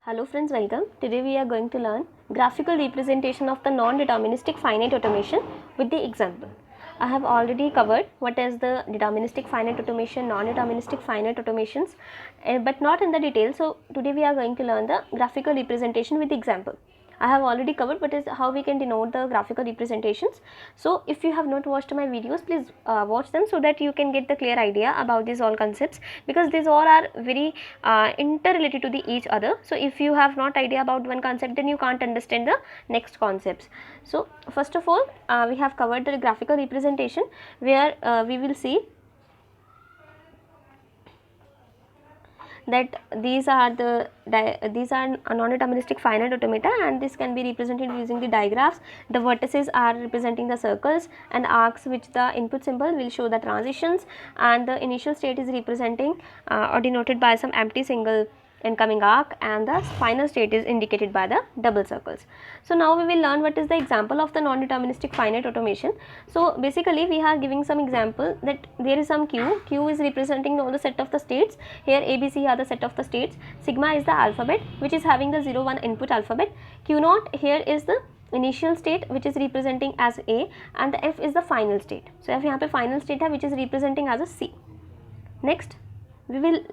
Hello friends, welcome. Today we are going to learn graphical representation of the non-deterministic finite automation with the example. I have already covered what is the deterministic finite automation, non-deterministic finite automations, but not in the detail. So today we are going to learn the graphical representation with the example. I have already covered what is how we can denote the graphical representations. So if you have not watched my videos, please watch them so that you can get the clear idea about these all concepts, because these all are very interrelated to the each other. So if you have not idea about one concept, then you can't understand the next concepts. So first of all, we have covered the graphical representation, where we will see that these are non-deterministic finite automata, and this can be represented using the digraphs. The vertices are representing the circles and arcs, which the input symbol will show the transitions, and the initial state is representing or denoted by some empty single incoming arc, and the final state is indicated by the double circles. So now we will learn what is the example of the non-deterministic finite automation. So basically we are giving some example that there is some q is representing all the set of the states. Here ABC are the set of the states, sigma is the alphabet which is having the 0 1 input alphabet, q naught here is the initial state which is representing as A, and the F is the final state. So F यहाँ पे final state है which is representing as a C. Next we will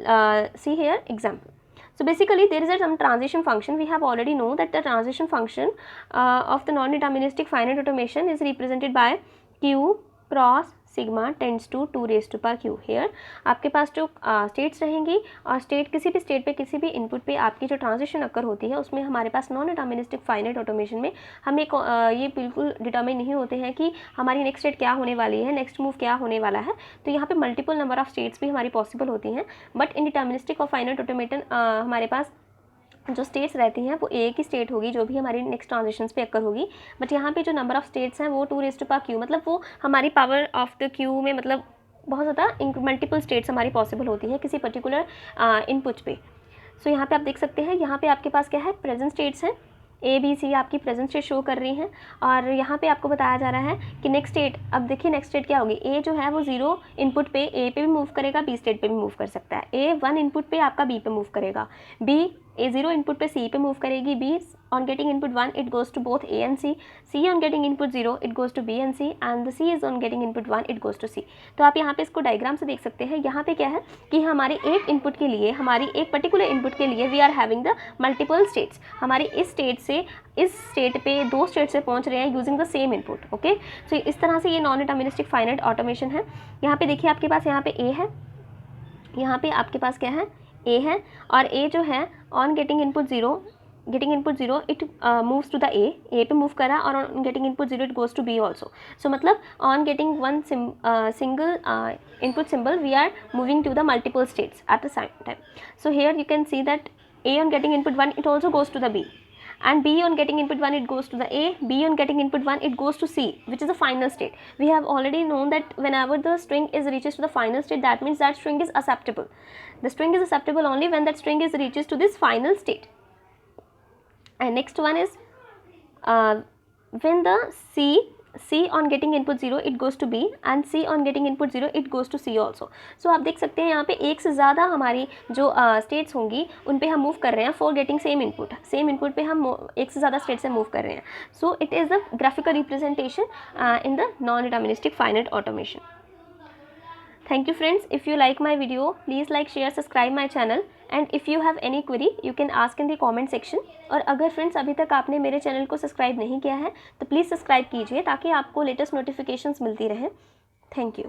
see here example. So basically there is some transition function. We have already know that the transition function of the non-deterministic finite automation is represented by q cross sigma tends to 2 raise to power q. Here आपके पास जो states रहेंगी, और state किसी भी state पे किसी भी इनपुट पे आपकी जो ट्रांजिशन अकर होती है, उसमें हमारे पास नॉन डिटर्मिनिस्टिक फाइनाइट ऑटोमेशन में हमें ये बिल्कुल डिटर्मिन नहीं होते हैं कि हमारी नेक्स्ट स्टेट क्या होने वाली है, नेक्स्ट मूव क्या होने वाला है. तो यहाँ पे मल्टीपल नंबर ऑफ स्टेट्स भी हमारी पॉसिबल होती हैं. बट इन डिटर्मिनिस्टिक और फाइनाइट ऑटोमेटन हमारे पास जो स्टेट्स रहती हैं वो एक ही स्टेट होगी जो भी हमारी नेक्स्ट ट्रांजिशंस पे अकर होगी. बट यहाँ पे जो नंबर ऑफ स्टेट्स हैं वो 2 रेज़ टू पावर q, मतलब वो हमारी पावर ऑफ द q में मतलब बहुत ज़्यादा मल्टीपल स्टेट्स हमारी पॉसिबल होती है किसी पर्टिकुलर इनपुट पे. सो यहाँ पे आप देख सकते हैं, यहाँ पे आपके पास क्या है, प्रेजेंट स्टेट्स हैं. ए बी सी आपकी प्रेजेंट स्टेट शो कर रही हैं, और यहाँ पे आपको बताया जा रहा है कि नेक्स्ट स्टेट, अब देखिए नेक्स्ट स्टेट क्या होगी. ए जो है वो 0 इनपुट पे ए पे भी मूव करेगा, बी स्टेट पे भी मूव कर सकता है. ए 1 इनपुट पे आपका बी पे मूव करेगा, बी ए 0 इनपुट पे सी पे मूव करेगी, B on getting input 1 it goes to both A and C, C on getting input 0 it goes to B and C, and the C is on getting input 1 it goes to C. तो आप यहाँ पे इसको diagram से देख सकते हैं. यहाँ पे क्या है कि हमारे एक इनपुट के लिए, हमारी एक पर्टिकुलर इनपुट के लिए we are having the multiple states. हमारे इस स्टेट से इस स्टेट पे 2 स्टेट से पहुँच रहे हैं using the same input. Okay, so इस तरह से ये नॉन डिटर्मिनिस्टिक फाइनाइट ऑटोमेशन है. यहाँ पे देखिए आपके पास यहाँ पे A है, यहाँ पे आपके पास क्या है, A है, और A जो है on getting input 0 it moves to the A पे मूव करा, और on getting input 0 it goes to B also. So मतलब on getting one single input symbol we are moving to the multiple states at the same time. So here you can see that A on getting input 1 it also goes to the B, and B on getting input 1 it goes to the A, B on getting input 1 it goes to C, which is the final state. We have already known that whenever the string is reaches to the final state, that means that string is acceptable. The string is acceptable only when that string is reaches to this final state. And next one is when the C on getting input 0 it goes to B, and C on getting input 0 it goes to C also. So आप देख सकते हैं यहाँ पे एक से ज़्यादा हमारी जो स्टेट्स होंगी उन पे हम मूव कर रहे हैं फॉर गेटिंग सेम इनपुट पे हम एक से ज़्यादा स्टेट से मूव कर रहे हैं. So it is the graphical representation in the non-deterministic finite automation. Thank you friends. If you like my video, please like, share, subscribe my channel, and if you have any query you can ask in the comment section. और अगर friends अभी तक आपने मेरे channel को subscribe नहीं किया है तो प्लीज़ सब्सक्राइब कीजिए ताकि आपको लेटेस्ट नोटिफिकेशंस मिलती रहें. Thank you.